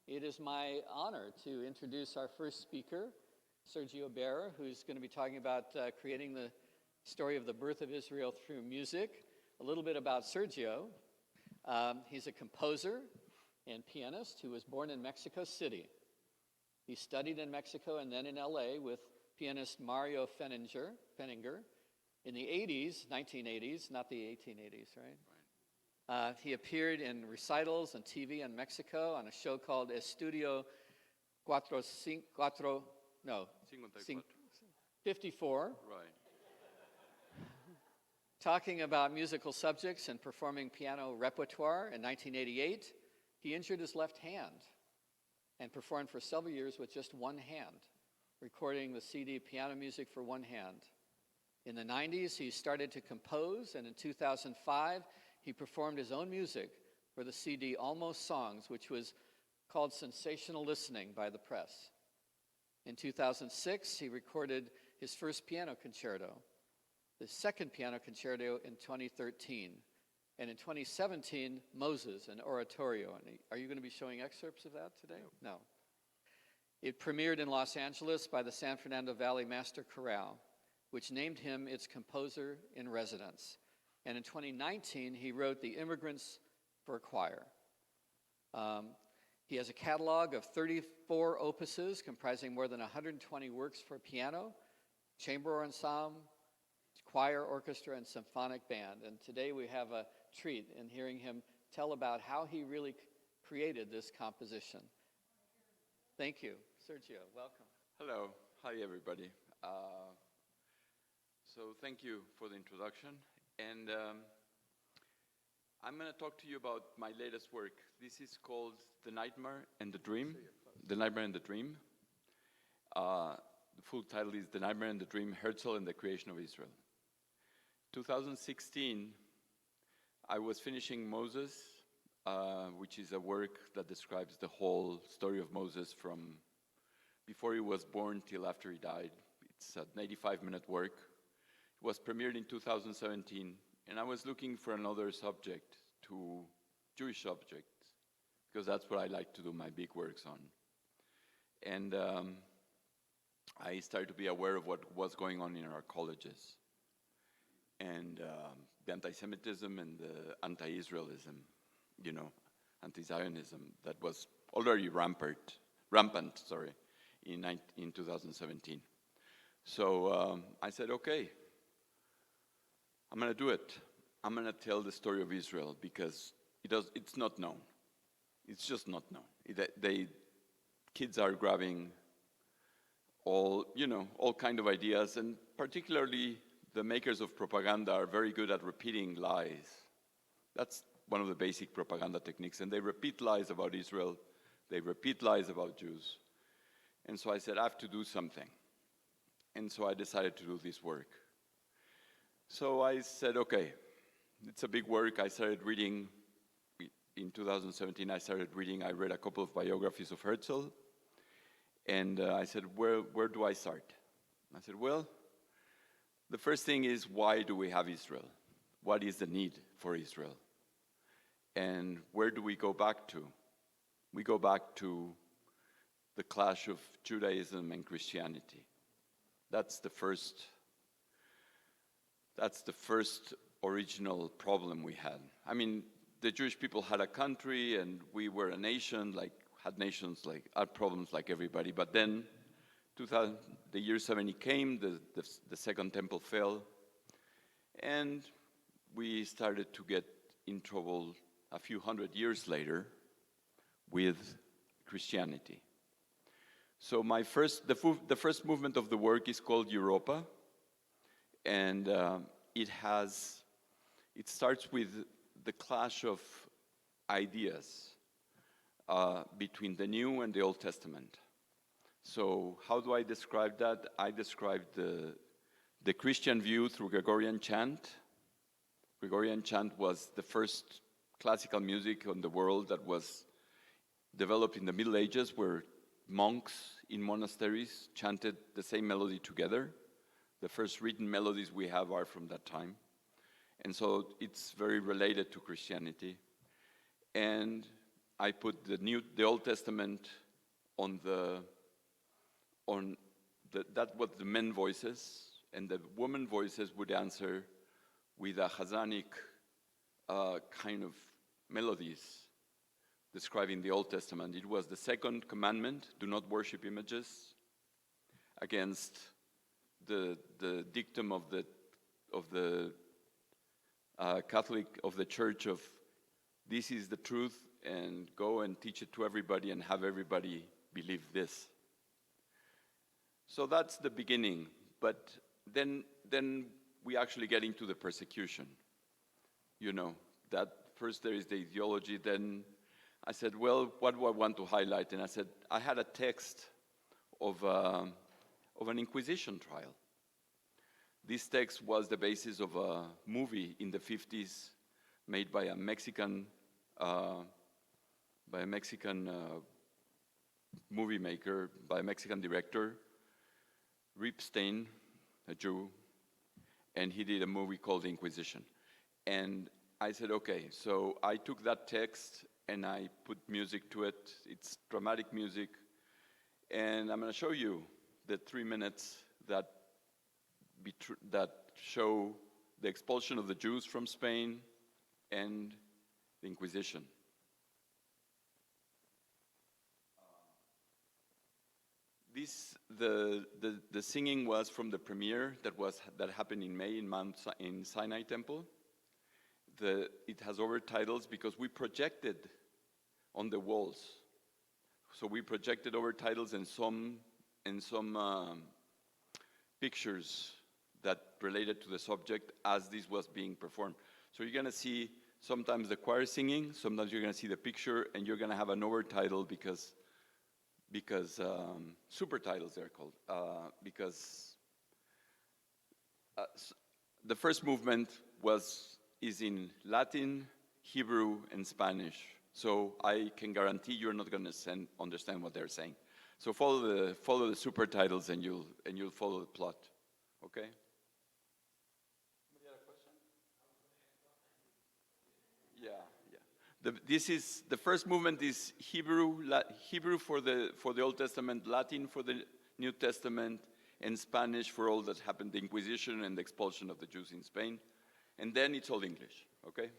It is my honor to introduce our first speaker, Sergio Barer, who's going to be talking about creating the story of the birth of Israel through music. A little bit about Sergio. He's a composer and pianist who was born in Mexico City. He studied in Mexico and then in LA with pianist Mario Fenninger in the 1980s, not the 1880s, right? He appeared in recitals and TV in Mexico on a show called Estudio 54. Right. Talking about musical subjects and performing piano repertoire in 1988. He injured his left hand and performed for several years with just one hand, recording the CD Piano Music for One Hand. In the 90s, he started to compose, and in 2005, he performed his own music for the CD Almost Songs, which was called Sensational Listening by the press. In 2006, he recorded his first piano concerto, the second piano concerto in 2013. And in 2017, Moses, an oratorio. And are you going to be showing excerpts of that today? No. It premiered in Los Angeles by the San Fernando Valley Master Chorale, which named him its composer in residence. And in 2019, he wrote The Immigrants for a Choir. He has a catalog of 34 opuses comprising more than 120 works for piano, chamber ensemble, choir, orchestra, and symphonic band. And today we have a treat in hearing him tell about how he really created this composition. Thank you. Sergio, welcome. Hello. Hi, everybody. So thank you for the introduction. And I'm going to talk to you about my latest work. This is called The Nightmare and the Dream. The Nightmare and the Dream. The full title is The Nightmare and the Dream, Herzl and the Creation of Israel. 2016, I was finishing Moses, which is a work that describes the whole story of Moses from before he was born till after he died. It's an 85-minute work. It was premiered in 2017, and I was looking for another subject, to Jewish subjects, because that's what I like to do my big works on. And I started to be aware of what was going on in our colleges, and the anti-Semitism and the anti-Israelism, anti-Zionism that was already rampant, in 2017. So I said, okay, I'm going to do it. I'm going to tell the story of Israel because it's not known. It's just not known. Kids are grabbing all kind of ideas, and particularly the makers of propaganda are very good at repeating lies. That's one of the basic propaganda techniques, and they repeat lies about Israel. They repeat lies about Jews. And so I said, I have to do something. And so I decided to do this work. So I said, okay, it's a big work. I started reading, in 2017, I read a couple of biographies of Herzl. And I said, where do I start? I said, well, the first thing is, why do we have Israel? What is the need for Israel? And where do we go back to? We go back to the clash of Judaism and Christianity. That's the first original problem we had. I mean, the Jewish people had a country, and we were a nation, had problems like everybody. But then, the year 70 came, the Second Temple fell, and we started to get in trouble a few hundred years later with Christianity. So the first movement of the work is called Europa, and it starts with the clash of ideas between the New and the Old Testament. So how do I describe that? I describe the Christian view through Gregorian chant. Gregorian chant was the first classical music in the world that was developed in the Middle Ages, where monks in monasteries chanted the same melody together. The first written melodies we have are from that time. And so it's very related to Christianity. And I put the Old Testament that was the men voices, and the women voices would answer with a Hazanic kind of melodies describing the Old Testament. It was the second commandment: do not worship images, against the dictum of the Catholic, of the Church, of this is the truth and go and teach it to everybody and have everybody believe this. So that's the beginning. But then we actually get into the persecution. You know, that first there is the ideology, then I said, well, what do I want to highlight? And I said, I had a text of an Inquisition trial. This text was the basis of a movie in the 50s made by a Mexican movie maker, by a Mexican director, Rip Stein, a Jew, and he did a movie called The Inquisition. And I said, okay, so I took that text and I put music to it. It's dramatic music. And I'm going to show you the 3 minutes that show the expulsion of the Jews from Spain and the Inquisition. The singing was from the premiere that happened in May in Sinai Temple. It has overtitles because we projected on the walls. So we projected overtitles and some pictures that related to the subject as this was being performed. So you're going to see sometimes the choir singing, sometimes you're going to see the picture, and you're going to have an overtitle because super titles they're called, because the first movement is in Latin, Hebrew, and Spanish. So I can guarantee you're not going to understand what they're saying. So follow the super titles and you'll follow the plot. Okay? Somebody had a question? Yeah. The first movement is Hebrew for the Old Testament, Latin for the New Testament, and Spanish for all that happened, the Inquisition and the expulsion of the Jews in Spain. And then it's all English, okay?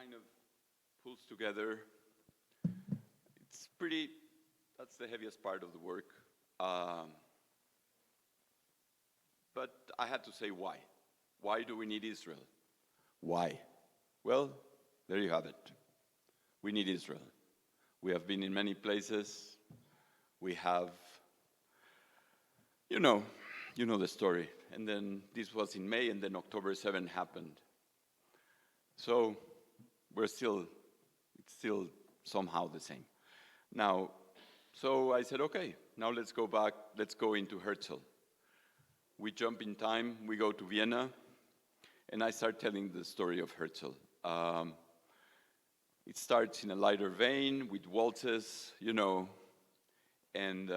kind of pulls together. It's pretty, that's the heaviest part of the work. But I had to say why. Why do we need Israel? Why? Well, there you have it. We need Israel. We have been in many places. We have, you know the story. And then this was in May, and then October 7 happened. So it's still somehow the same. Now, so I said, okay, now let's go back, let's go into Herzl. We jump in time, we go to Vienna, and I start telling the story of Herzl. It starts in a lighter vein with waltzes, and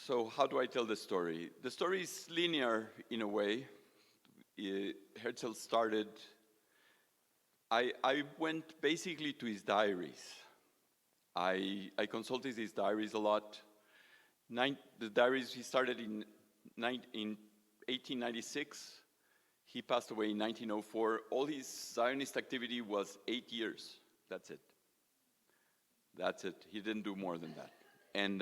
so how do I tell the story? The story is linear in a way. Herzl started, I went basically to his diaries. I consulted his diaries a lot. The diaries, he started in 1896. He passed away in 1904. All his Zionist activity was 8 years. That's it. That's it. He didn't do more than that. And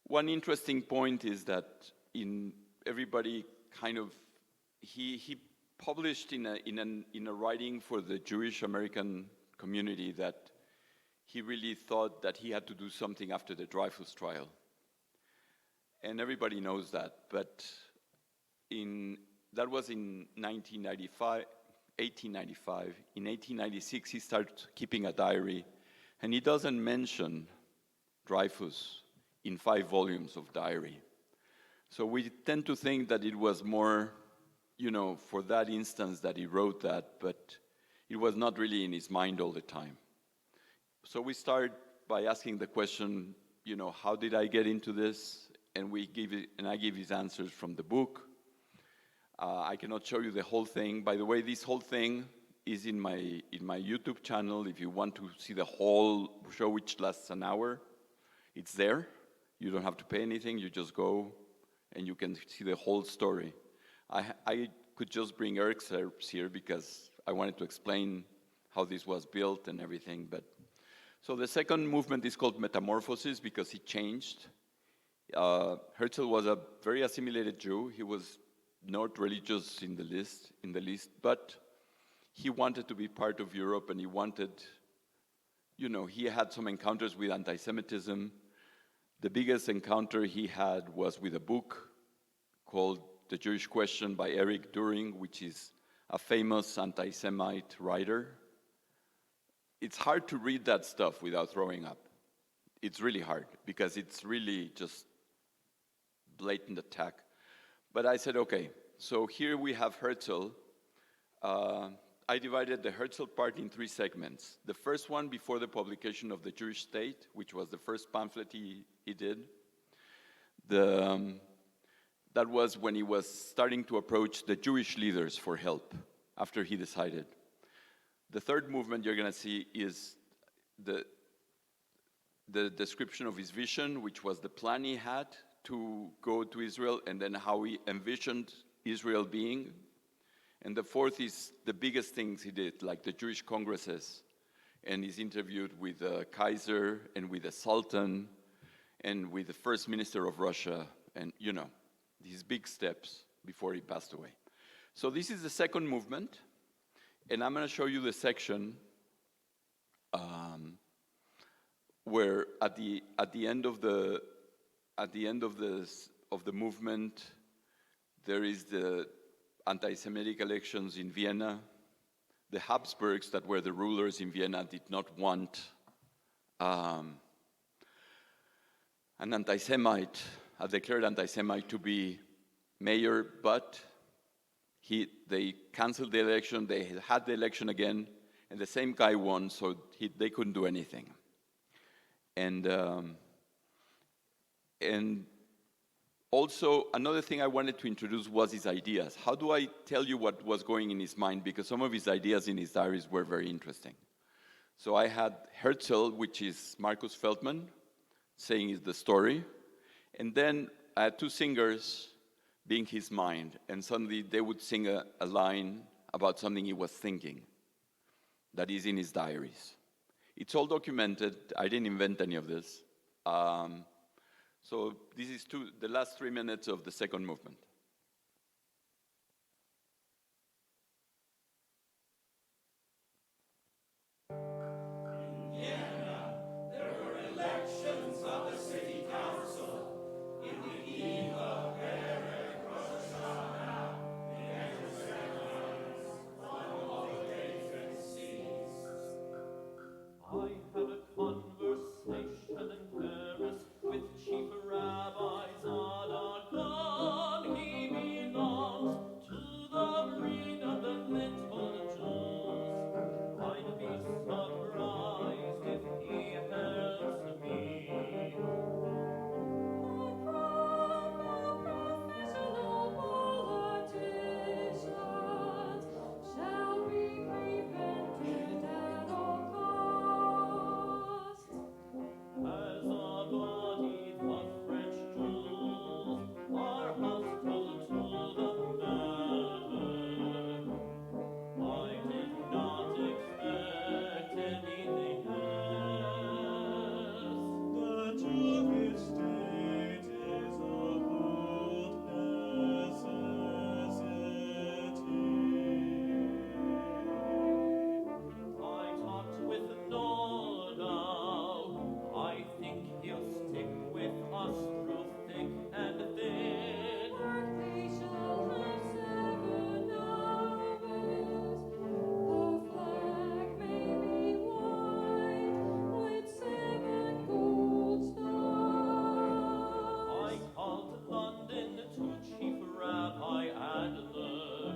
one interesting point is that everybody kind of, he published in a writing for the Jewish American community that he really thought that he had to do something after the Dreyfus trial. And everybody knows that, but that was in 1895. In 1896, he started keeping a diary, and he doesn't mention Dreyfus in 5 volumes of diary. So we tend to think that it was more, for that instance that he wrote that, but it was not really in his mind all the time. So we start by asking the question, how did I get into this? And I give his answers from the book. I cannot show you the whole thing. By the way, this whole thing is in my YouTube channel. If you want to see the whole show, which lasts an hour, it's there. You don't have to pay anything. You just go and you can see the whole story. I could just bring excerpts here because I wanted to explain how this was built and everything. So the second movement is called Metamorphosis because he changed. Herzl was a very assimilated Jew. He was not religious in the least, but he wanted to be part of Europe, and he wanted, he had some encounters with anti-Semitism. The biggest encounter he had was with a book called The Jewish Question by Eric During, which is a famous anti-Semite writer. It's hard to read that stuff without throwing up. It's really hard because it's really just blatant attack. But I said, okay, so here we have Herzl. I divided the Herzl part in 3 segments. The first one before the publication of The Jewish State, which was the first pamphlet he did. That was when he was starting to approach the Jewish leaders for help after he decided. The third movement you're going to see is the description of his vision, which was the plan he had to go to Israel, and then how he envisioned Israel being. And the fourth is the biggest things he did, like the Jewish congresses, and he's interviewed with the Kaiser and with the Sultan and with the First Minister of Russia, and these big steps before he passed away. So this is the second movement, and I'm going to show you the section where at the end of the movement, there is the anti-Semitic elections in Vienna. The Habsburgs, that were the rulers in Vienna, did not want an anti-Semite, a declared anti-Semite, to be mayor, but they canceled the election. They had the election again, and the same guy won, so they couldn't do anything. And also, another thing I wanted to introduce was his ideas. How do I tell you what was going in his mind? Because some of his ideas in his diaries were very interesting. So I had Herzl, which is Marcus Feldman, saying is the story. And then I had 2 singers being his mind. And suddenly they would sing a line, about something he was thinking that is in his diaries. It's all documented. I didn't invent any of this. So this is the last 3 minutes of the second movement. I had a conversation in Paris with Chief Rabbi Zadok. He belongs to the breed of the little Jews. I'd be surprised if he helps me. Professional politicians shall be prevented at all costs. As a body, the French Jews are hostile to the man. I did not expect anything else. The Jewish state is a good necessity. I talked with Nordau. I think he'll stick with us through thick and thin. They shall have 7 hours. The flag may be white with 7 gold stars. I called London to Chief Rabbi Adler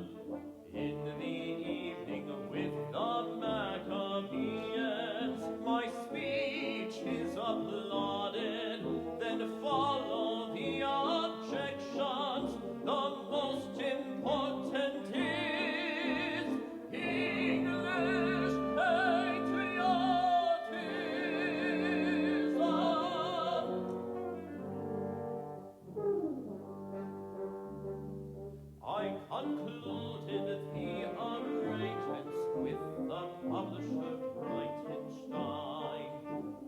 in the evening with the Maccabees. My speech is applauded, then follow the objections. The most important is English patriotism. I concluded the arrangements with the publisher Breitenstein.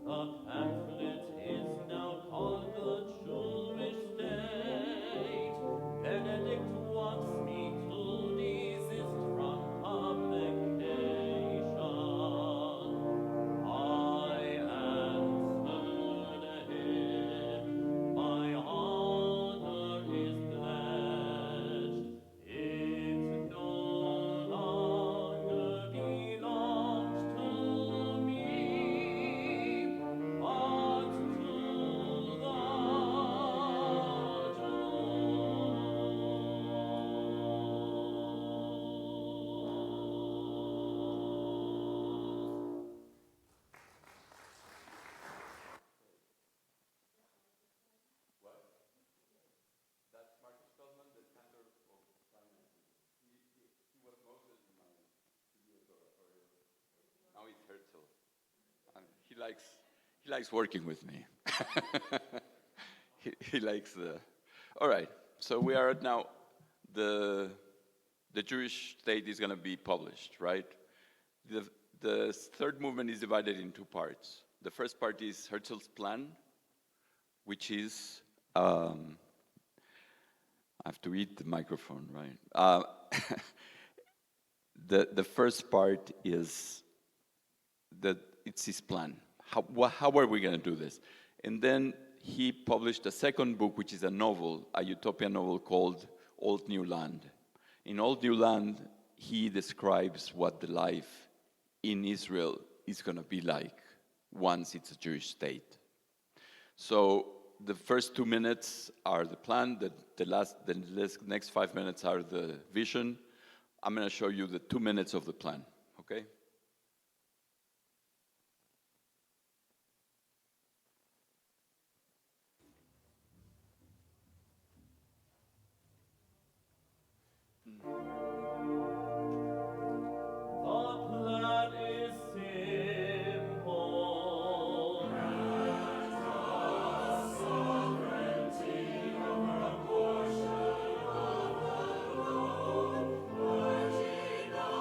The pamphlet is now called The Jewish State. Benedict wants me to desist from publication. I answered him, my honor is pledged. It no longer belongs to me, but to the Jews. That's Marcus Feldman, the cantor of Pianist. He was Moses in my studio oratorio. Now he's Herzl. He likes working with me. he likes the. All right. So we are now. The Jewish state is going to be published, right? The third movement is divided in 2 parts. The first part is Herzl's plan, which is. I have to eat the microphone, right? The first part is that it's his plan. How are we going to do this? And then he published a second book, which is a novel, a utopian novel called Old New Land. In Old New Land, he describes what the life in Israel is going to be like once it's a Jewish state. So the first 2 minutes are the plan. The next 5 minutes are the vision. I'm going to show you the 2 minutes of the plan. Okay? The plan is simple. Sovereignty over a portion of the Lord, virgin of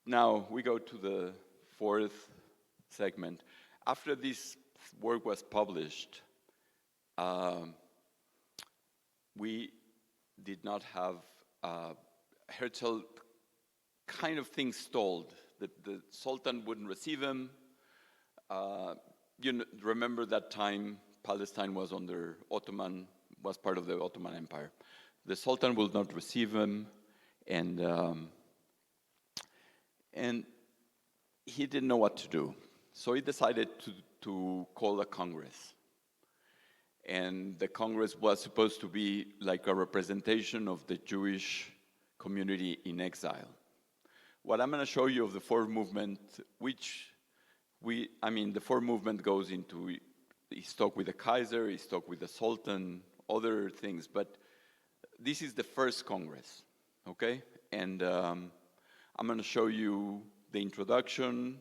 Now we go to the fourth segment. After this work was published, we did not have Herzl kind of things stalled. The Sultan wouldn't receive him. Remember that time Palestine was under Ottoman, was part of the Ottoman Empire. The Sultan will not receive him, and he didn't know what to do. So he decided to call a Congress. And the Congress was supposed to be like a representation of the Jewish community in exile. What I'm going to show you of the fourth movement, the fourth movement goes into, he's talked with the Kaiser, he's talked with the Sultan, other things, but this is the first Congress, okay? And I'm going to show you the introduction,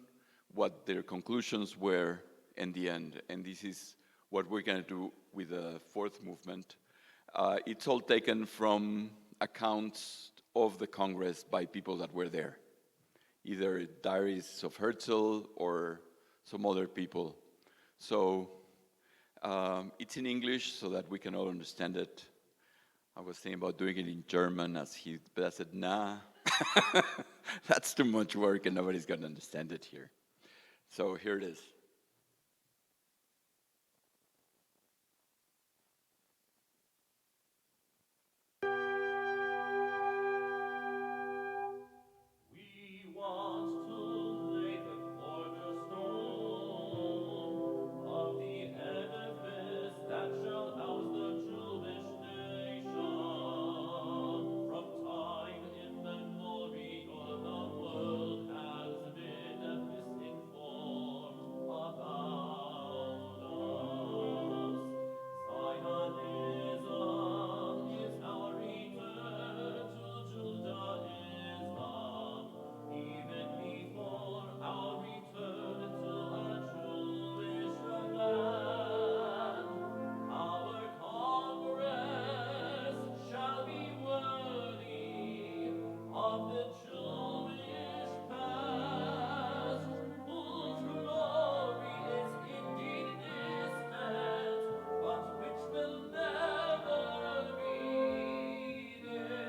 what their conclusions were, and the end. And this is what we're going to do with the fourth movement. It's all taken from accounts of the Congress by people that were there, either diaries of Herzl or some other people. So it's in English so that we can all understand it. I was thinking about doing it in German, but I said, nah, that's too much work and nobody's going to understand it here. So here it is. We want to lay the cornerstone of the edifice that shall house the Jewish nation. From time immemorial, the world has been misinformed about us. Zionism is our return to Judaism, even before our return to a Jewish land. Our Congress shall be worthy of the Jewish past, whose glory is indeed distant, but which will never be dimmed.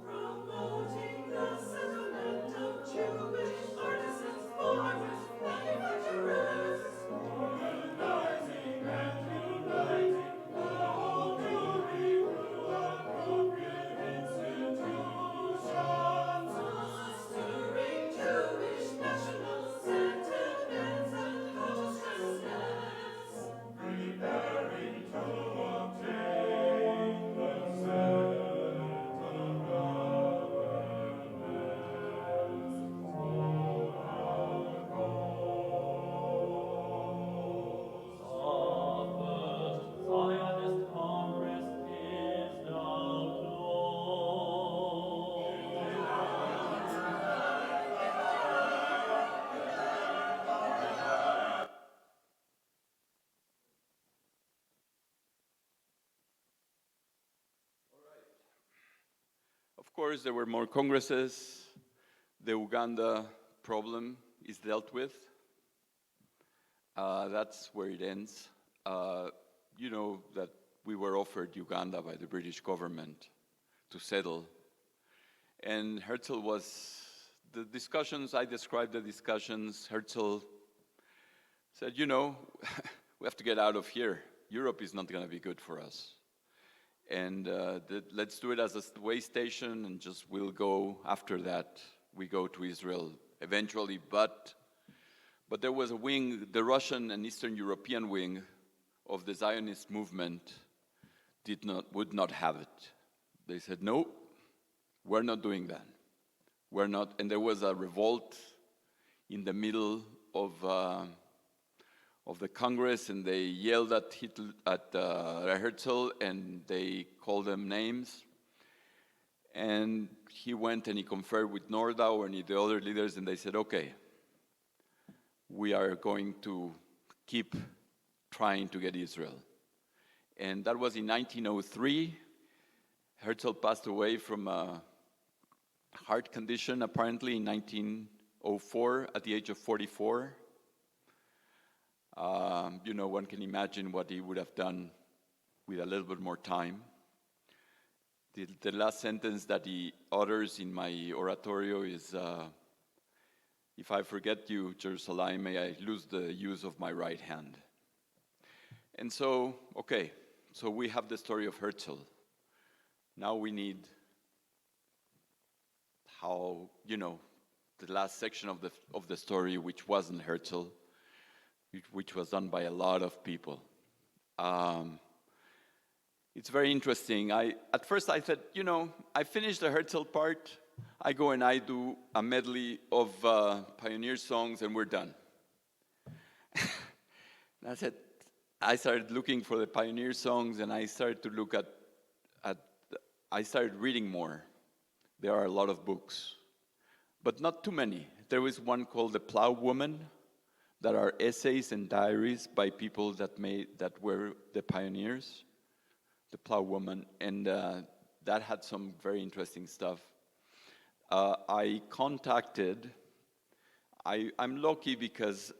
Promoting the settlement of Jewish artisans, farmers, manufacturers. Organizing and uniting the whole Jewry through appropriate institutions. Fostering Jewish national sentiments and consciousness. Preparing to obtain the Zionist Congress is now Of course, there were more congresses. The Uganda problem is dealt with. That's where it ends. You know that we were offered Uganda by the British government to settle. And Herzl was, the discussions, I described the discussions, Herzl said, you know, we have to get out of here. Europe is not going to be good for us. And let's do it as a way station and just we'll go after that. We go to Israel eventually, but there was a wing, the Russian and Eastern European wing of the Zionist movement would not have it. They said, no, we're not doing that. We're not, and there was a revolt in the middle of the Congress, and they yelled at Herzl, and they called them names. And he went and he conferred with Nordau and the other leaders, and they said, okay, we are going to keep trying to get Israel. And that was in 1903. Herzl passed away from a heart condition, apparently, in 1904 at the age of 44. You know, one can imagine what he would have done with a little bit more time. The last sentence that he utters in my oratorio is, if I forget you, Jerusalem, may I lose the use of my right hand. And so, okay, so we have the story of Herzl. Now we need how, you know, the last section of the story, which wasn't Herzl, which was done by a lot of people. It's very interesting. At first I thought, you know, I finished the Herzl part, I go and I do a medley of Pioneer songs and we're done. And I started looking for the Pioneer songs and I started to look I started reading more. There are a lot of books, but not too many. There was one called The Plow Woman, that are essays and diaries by people that were the pioneers, The Plow Woman, and that had some very interesting stuff. I'm lucky because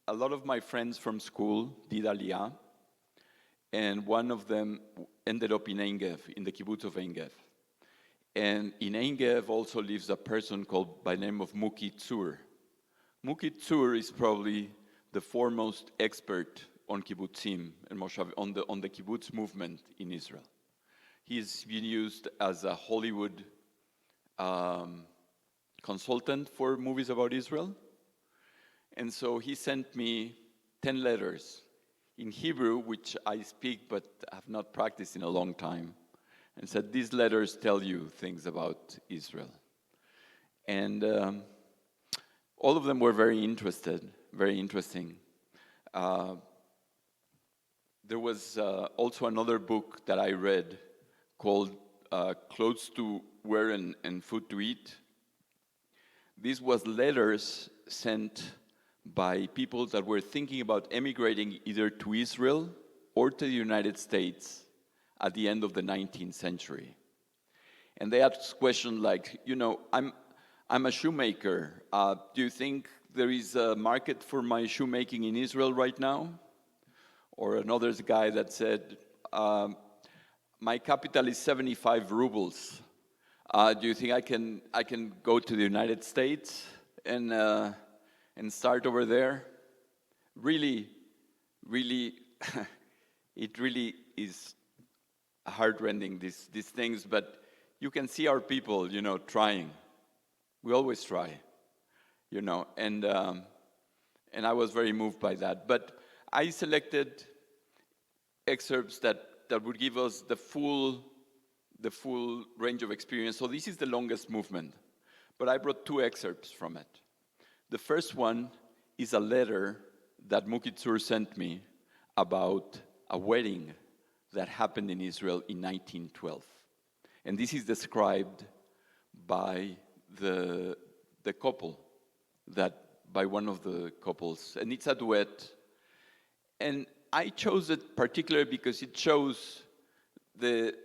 a lot of my friends from school did Aliyah, and one of them ended up in Ein Gev, in the kibbutz of Ein Gev. And in Ein Gev also lives a person called by the name of Muki Tzur. Muki Tzur is probably the foremost expert on kibbutzim and moshav, on the kibbutz movement in Israel. He's been used as a Hollywood consultant for movies about Israel. And so he sent me 10 letters in Hebrew, which I speak but have not practiced in a long time, and said, these letters tell you things about Israel. And all of them were very interesting. There was also another book that I read called Clothes to Wear and Food to Eat. This was letters sent by people that were thinking about emigrating either to Israel or to the United States at the end of the 19th century. And they asked questions like, you know, I'm a shoemaker. Do you think there is a market for my shoemaking in Israel right now? Or another guy that said, my capital is 75 rubles. Do you think I can go to the United States and start over there? Really, it really is heartrending, these things, but you can see our people, you know, trying. We always try, you know, and I was very moved by that. But I selected excerpts that would give us the full range of experience. So this is the longest movement, but I brought 2 excerpts from it. The first one is a letter that Muki Tzur sent me about a wedding that happened in Israel in 1912. And this is described by the couple, by one of the couples, and it's a duet. And I chose it particularly because it shows the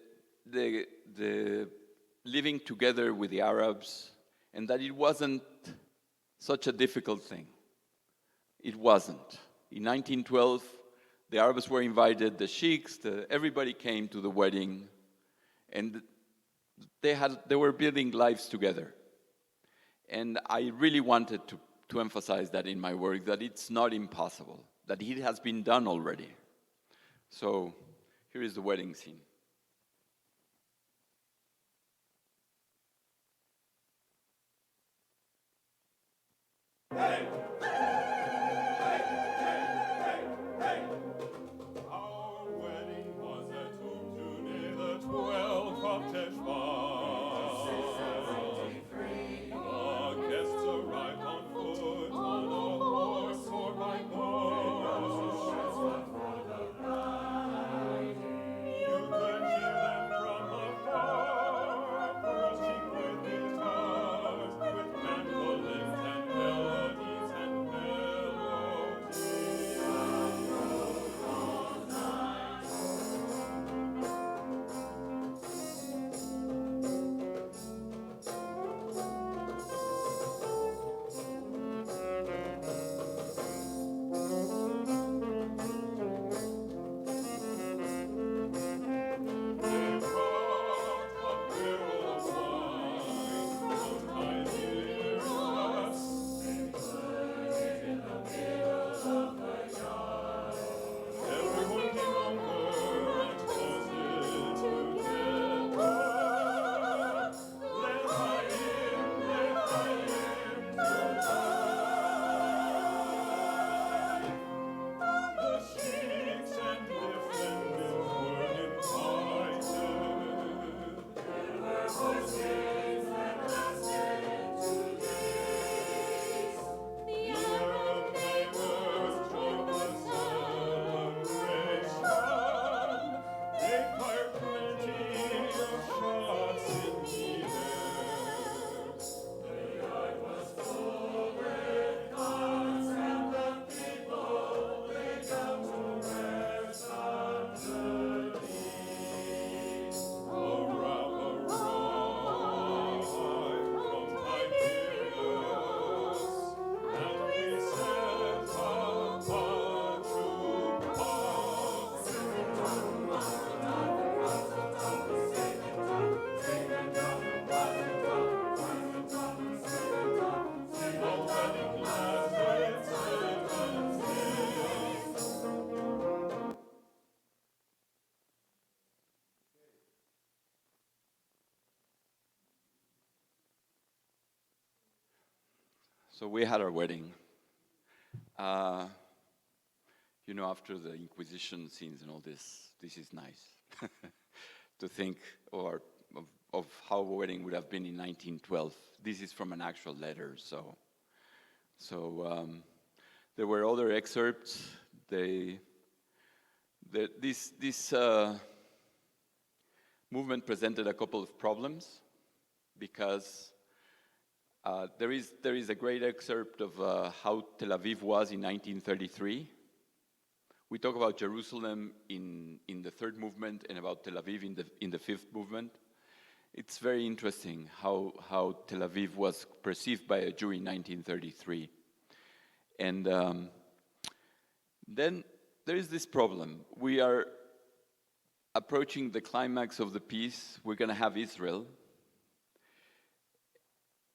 living together with the Arabs, and that it wasn't such a difficult thing. It wasn't. In 1912, the Arabs were invited, the sheikhs, everybody came to the wedding, and they were building lives together. And I really wanted to emphasize that in my work, that it's not impossible, that it has been done already. So here is the wedding scene. Our wedding was at Today the 12th of Teshvan. The guests arrived on foot, on a horse, or by boat. You could hear them from afar, approaching with guitars, with mandolins and melodies and melodies. They brought a barrel of wine from Tiberias. They put it in the middle of the yard. Everyone came over and toasted together. L'chaim, l'chaim, the sheiks and defendants were invited. There were horses that lasted 2 days. The Arab neighbors joined the celebration. They fired plenty of shots in the air. The yard was full with carts, and the people lay down to rest underneath. A rabbi arrived from Tiberias, and we set up a true The wedding lasted 7 days. So we had our wedding. After the Inquisition scenes and all this is nice to think of how a wedding would have been in 1912. This is from an actual letter, so there were other excerpts. This movement presented a couple of problems because there is a great excerpt of how Tel Aviv was in 1933. We talk about Jerusalem in the third movement and about Tel Aviv in the fifth movement. It's very interesting how Tel Aviv was perceived by a Jew in 1933. And then there is this problem. We are approaching the climax of the piece. We're going to have Israel.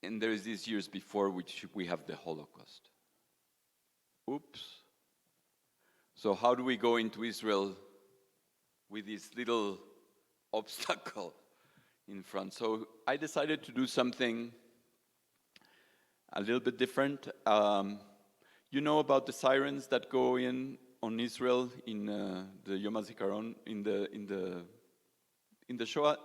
And there is these years before which we have the Holocaust. Oops. So how do we go into Israel with this little obstacle in front? So I decided to do something a little bit different. You know about the sirens that go in on Israel in the Yom HaZikaron, in the Shoah?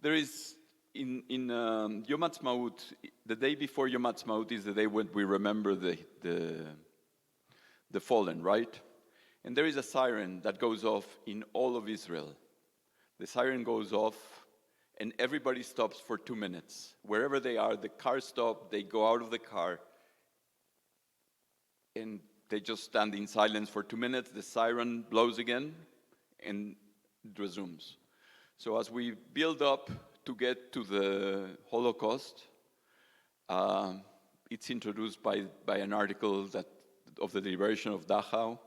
There is in Yom HaTzmaut, the day before Yom HaTzmaut is the day when we remember the fallen, right? And there is a siren that goes off in all of Israel. The siren goes off, and everybody stops for 2 minutes. Wherever they are, the cars stop, they go out of the car, and they just stand in silence for 2 minutes. The siren blows again, and it resumes. So as we build up to get to the Holocaust, it's introduced by an article of the liberation of Dachau.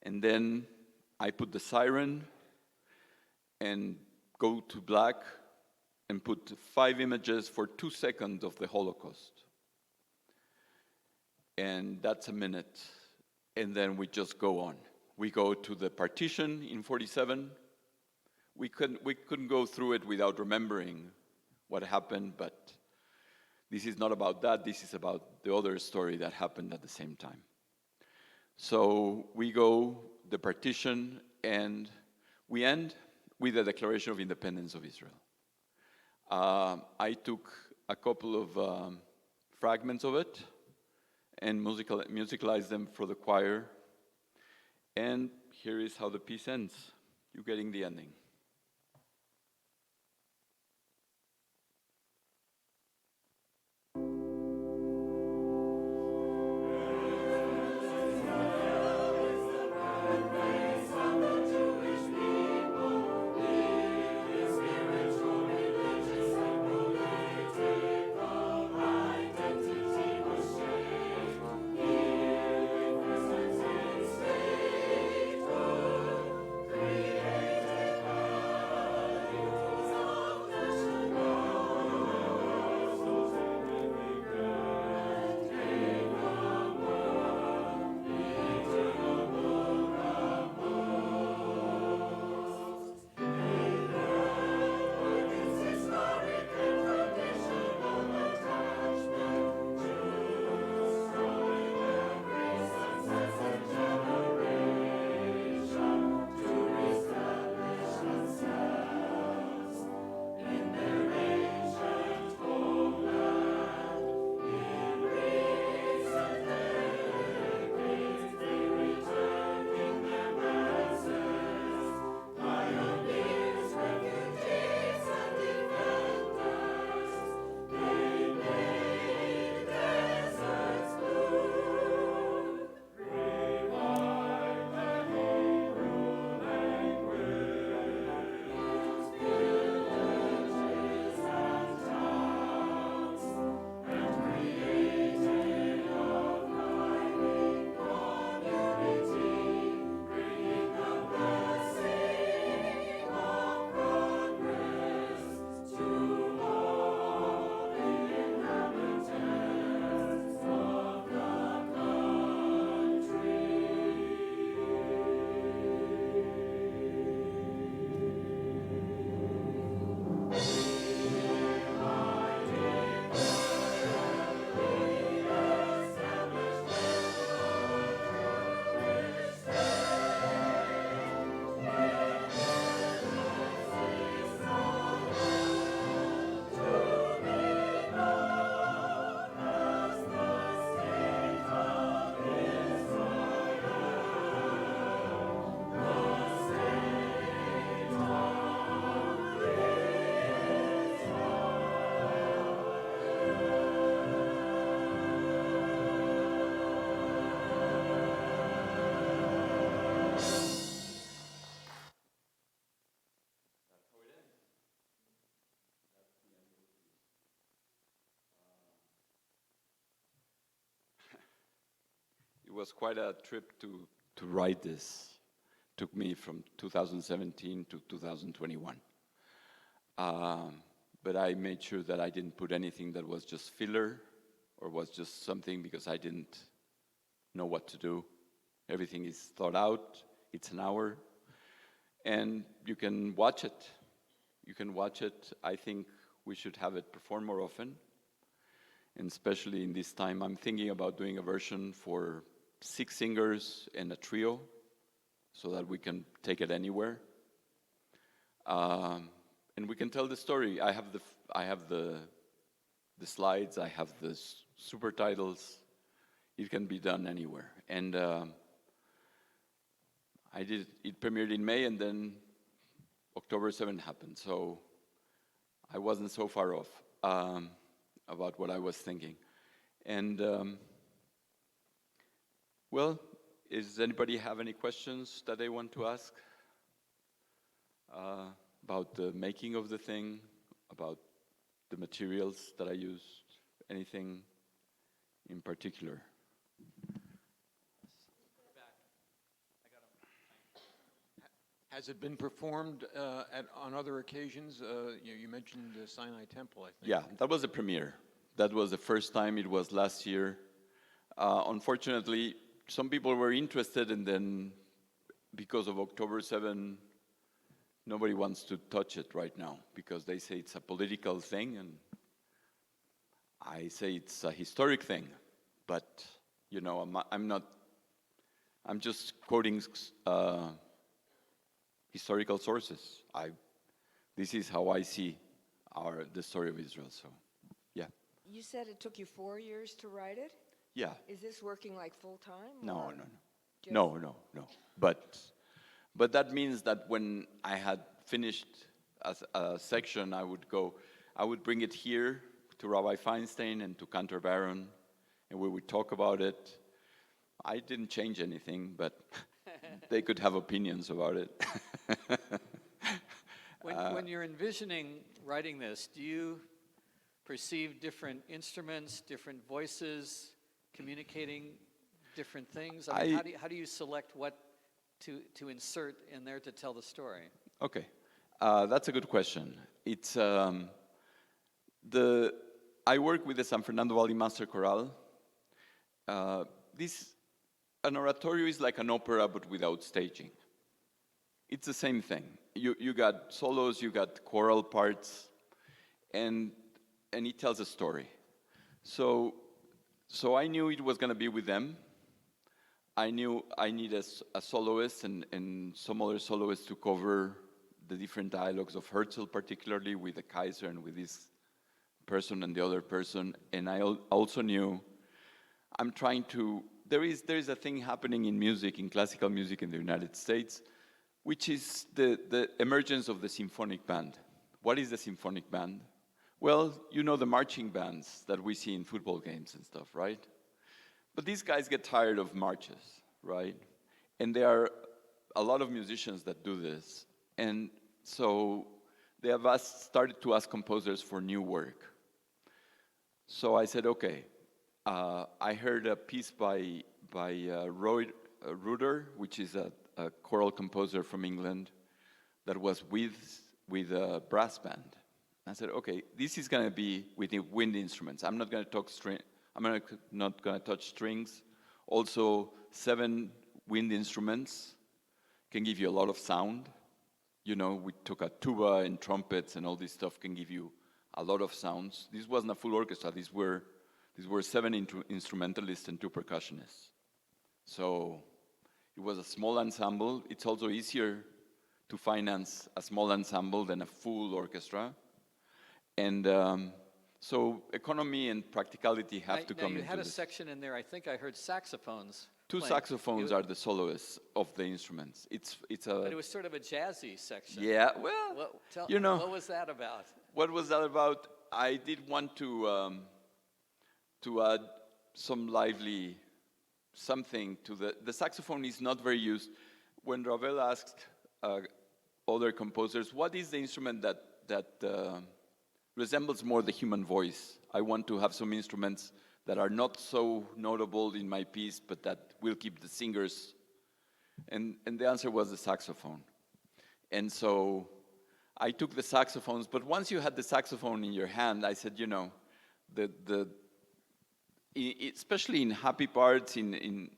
And then I put the siren and go to black and put 5 images for 2 seconds of the Holocaust. And that's a minute. And then we just go on. We go to the partition in 47. We couldn't go through it without remembering what happened, but this is not about that. This is about the other story that happened at the same time. So we go, the partition, and we end with the Declaration of Independence of Israel. I took a couple of fragments of it and musicalized them for the choir. And here is how the piece ends. You're getting the ending. It was quite a trip to write this. It took me from 2017 to 2021. But I made sure that I didn't put anything that was just filler or was just something because I didn't know what to do. Everything is thought out. It's an hour. And you can watch it. You can watch it. I think we should have it performed more often. And especially in this time, I'm thinking about doing a version for 6 singers and a trio so that we can take it anywhere. And we can tell the story. I have the slides, I have the super titles. It can be done anywhere. And it premiered in May and then October 7th happened. So I wasn't so far off about what I was thinking. And well, does anybody have any questions that they want to ask about the making of the thing, about the materials that I used, anything? in particular. Has it been performed on other occasions? You mentioned the Sinai Temple, I think. Yeah, that was the premiere. That was the first time. It was last year. Unfortunately, some people were interested, and then because of October 7, nobody wants to touch it right now because they say it's a political thing, and I say it's a historic thing. But you know, I'm not. I'm just quoting historical sources. This is how I see the story of Israel. So, yeah. You said it took you 4 years to write it? Yeah. Is this working like full time? No. No. But that means that when I had finished a section, I would bring it here to Rabbi Feinstein and to Cantor Baron, and we would talk about it. I didn't change anything, but they could have opinions about it. When you're envisioning writing this, do you perceive different instruments, different voices, communicating different things? I mean, how do you select what to insert in there to tell the story? Okay, that's a good question. It's I work with the San Fernando Valley Master Chorale. An oratorio is like an opera, but without staging. It's the same thing. You got solos, you got choral parts, and it tells a story. So I knew it was going to be with them. I knew I needed a soloist and some other soloists to cover the different dialogues of Herzl, particularly with the Kaiser and with this person and the other person. And I also knew I'm trying to. There is a thing happening in music, in classical music in the United States, which is the emergence of the symphonic band. What is the symphonic band? Well, you know the marching bands that we see in football games and stuff, right? But these guys get tired of marches, right? And there are a lot of musicians that do this. And so they have started to ask composers for new work. So I said, okay. I heard a piece by Roy Reuter, which is a choral composer from England, that was with a brass band. I said, okay, this is going to be with the wind instruments. I'm not going to not going to touch strings. Also, 7 wind instruments can give you a lot of sound. You know, we took a tuba and trumpets and all this stuff can give you a lot of sounds. This wasn't a full orchestra. These were 7 instrumentalists and 2 percussionists. So it was a small ensemble. It's also easier to finance a small ensemble than a full orchestra. And so economy and practicality have to come into this. You had a section in there, I think I heard saxophones. 2 playing. saxophones are the soloists of the instruments. But it was sort of a jazzy section. Yeah, well, you know. What was that about? What was that about? I did want to add some lively something to the saxophone is not very used. When Ravel asked other composers, what is the instrument that resembles more the human voice? I want to have some instruments that are not so notable in my piece, but that will keep the singers. And the answer was the saxophone. And so I took the saxophones, but once you had the saxophone in your hand, I said, you know, especially in happy parts, when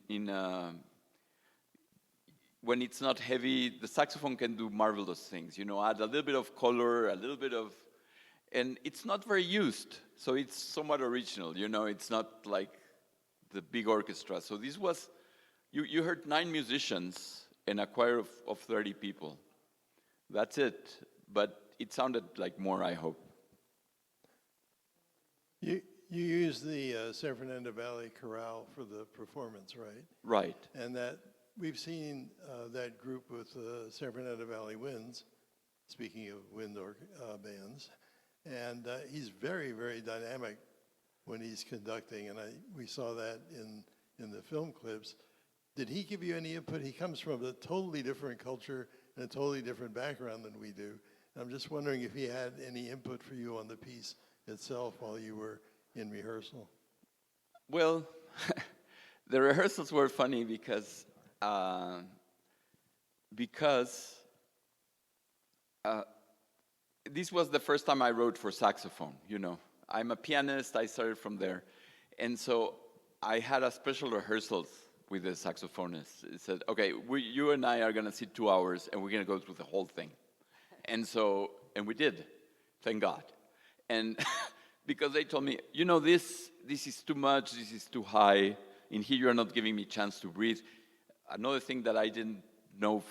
it's not heavy, the saxophone can do marvelous things. You know, add a little bit of color, a little bit of, and it's not very used, so it's somewhat original. You know, it's not like the big orchestra. So this was, you heard 9 musicians and a choir of 30 people. That's it, but it sounded like more, I hope. You use the San Fernando Valley Chorale for the performance, right? Right. And that we've seen that group with the San Fernando Valley Winds, speaking of wind bands, and he's very, very dynamic when he's conducting, and we saw that in the film clips. Did he give you any input? He comes from a totally different culture and a totally different background than we do. And I'm just wondering if he had any input for you on the piece itself while you were in rehearsal. Well, the rehearsals were funny because this was the first time I wrote for saxophone. I'm a pianist. I started from there, and so I had a special rehearsals with the saxophonist. It said, "Okay, you and I are gonna sit 2 hours, and we're gonna go through the whole thing." And we did, thank God. And because they told me, this is too much, this is too high. In here, you're not giving me chance to breathe. Another thing that I didn't know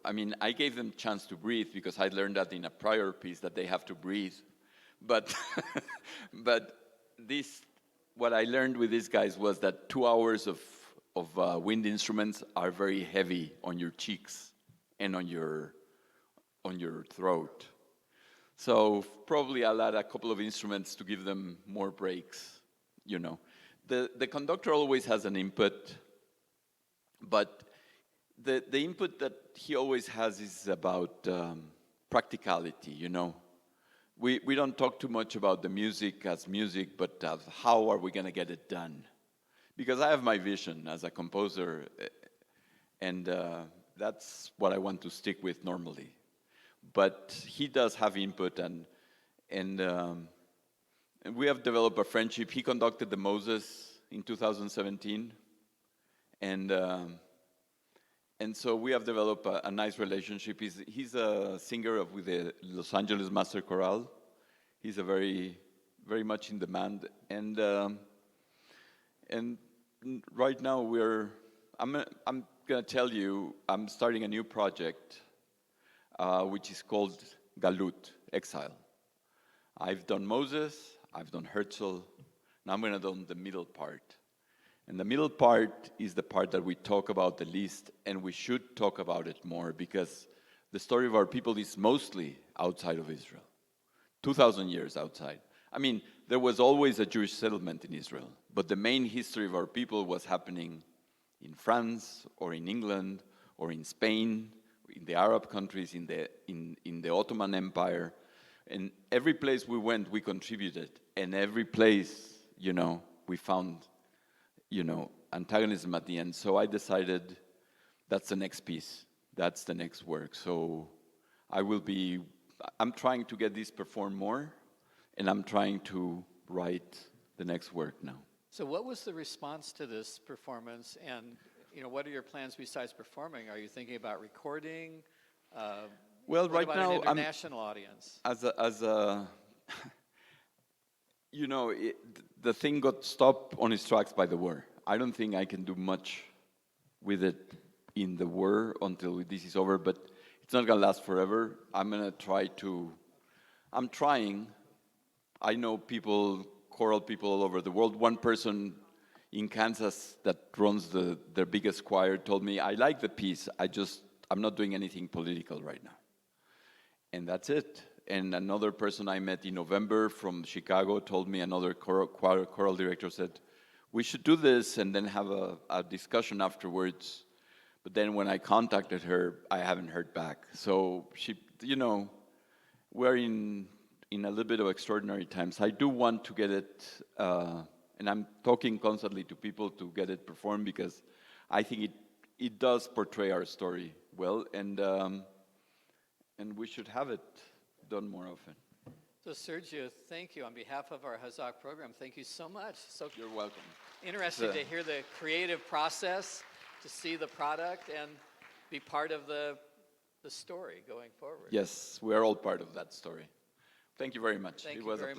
I gave them chance to breathe because I learned that in a prior piece that they have to breathe. But, what I learned with these guys was that 2 hours of wind instruments are very heavy on your cheeks and on your throat. So probably I'll add a couple of instruments to give them more breaks. The conductor always has an input, but the input that he always has is about practicality. We don't talk too much about the music as music, but how are we going to get it done? Because I have my vision as a composer, and that's what I want to stick with normally. But he does have input, and we have developed a friendship. He conducted the Moses in 2017, and so we have developed a nice relationship. He's a singer with the Los Angeles Master Chorale. He's very, very much in demand, and right now I'm gonna tell you, I'm starting a new project, which is called Galut, Exile. I've done Moses, I've done Herzl, now I'm gonna do the middle part. And the middle part is the part that we talk about the least, and we should talk about it more, because the story of our people is mostly outside of Israel, 2,000 years outside. There was always a Jewish settlement in Israel, but the main history of our people was happening in France, or in England, or in Spain, in the Arab countries, in the Ottoman Empire. And every place we went, we contributed. And every place, we found, antagonism at the end. So I decided that's the next piece. That's the next work. So I'm trying to get this performed more, and I'm trying to write the next work now. So what was the response to this performance, and what are your plans besides performing? Are you thinking about recording? Well, what right about now, an international audience? The thing got stopped on its tracks by the war. I don't think I can do much with it in the war until this is over, but it's not gonna last forever. I'm trying. I know choral people all over the world. One person in Kansas that runs their biggest choir told me, I like the piece, I'm not doing anything political right now. And that's it. And another person I met in November from Chicago told me, another choral director said, we should do this and then have a discussion afterwards. But then when I contacted her, I haven't heard back. So we're in a little bit of extraordinary times. I do want to get it, and I'm talking constantly to people to get it performed, because I think it does portray our story well, and we should have it done more often. So Sergio, thank you on behalf of our Hazak program. Thank you so much. So You're welcome. interesting to hear the creative process, to see the product, and be part of the story going forward. Yes, we are all part of that story. Thank you very much. Thank It you was very a